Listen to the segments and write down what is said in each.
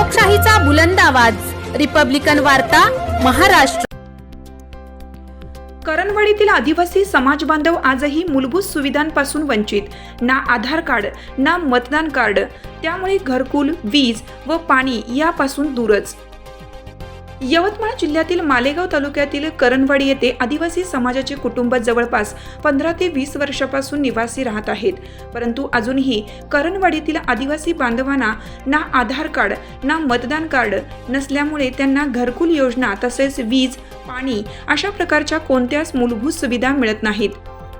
लोकशाहीचा बुलंद आवाज, रिपब्लिकन वार्ता, महाराष्ट्र। करणवाडीतील आदिवासी समाज बांधव आजही मूलभूत सुविधांपासून वंचित, ना आधार कार्ड ना मतदान कार्ड, त्यामुळे घरकुल, वीज व पाणी यापासून दूरच। यवतमाळ जिल्ह्यातील मालेगाव तालुक्यातील करणवाडी येथे आदिवासी समाजाचे कुटुंब जवळपास 15 ते 20 वर्षापासून निवासी राहत आहेत, परंतु अजूनही करणवाडीतील आदिवासी बांधवांना ना आधार कार्ड ना मतदान कार्ड नसल्यामुळे त्यांना घरकुल योजना तसेच वीज, पाणी अशा प्रकारच्या कोणत्याच मूलभूत सुविधा मिळत नाहीत।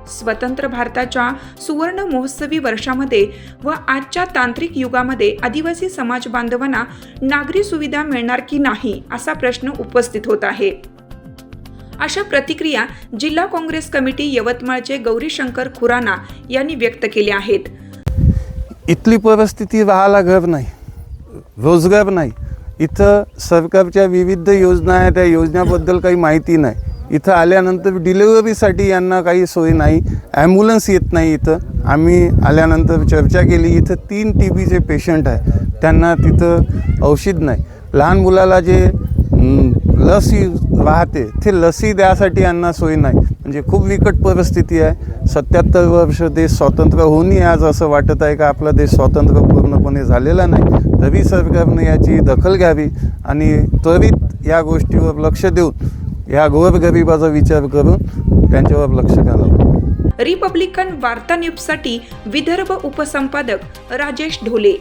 स्वतंत्र भारताच्या सुवर्ण महोत्सवी वर्षामध्ये व आजच्या तांत्रिक युगामध्ये आदिवासी समाज बांधवांना नागरी सुविधा मिळणार की नाही असा प्रश्न उपस्थित होत आहे। अशा प्रतिक्रिया जिल्हा काँग्रेस कमिटी यवतमाळचे गौरीशंकर खुराना यांनी व्यक्त केल्या आहेत। इथली परिस्थिती राहायला घर नाही, रोजगार नाही, इथं सरकारच्या विविध योजना आहेत, त्या योजनाबद्दल काही माहिती नाही। इथं आल्यानंतर डिलिव्हरीसाठी यांना काही सोय नाही, ॲम्ब्युलन्स येत नाही। इथं आम्ही आल्यानंतर चर्चा केली, इथं 3 TBचे पेशंट आहे, त्यांना तिथं औषध नाही। लहान मुलाला जे लसी राहते ते लसी द्यासाठी यांना सोय नाही। म्हणजे खूप विकट परिस्थिती आहे। 77 वर्ष देश स्वतंत्र होऊनही आज असं वाटत आहे का आपला देश स्वतंत्र पूर्णपणे झालेला नाही। तरी सरकारने याची दखल घ्यावी आणि त्वरित या गोष्टीवर लक्ष देऊन या गोरगरिबाचा विचार करून त्यांच्यावर लक्ष घालावं। रिपब्लिकन वार्ता न्यूजसाठी विदर्भ उपसंपादक राजेश ढोले।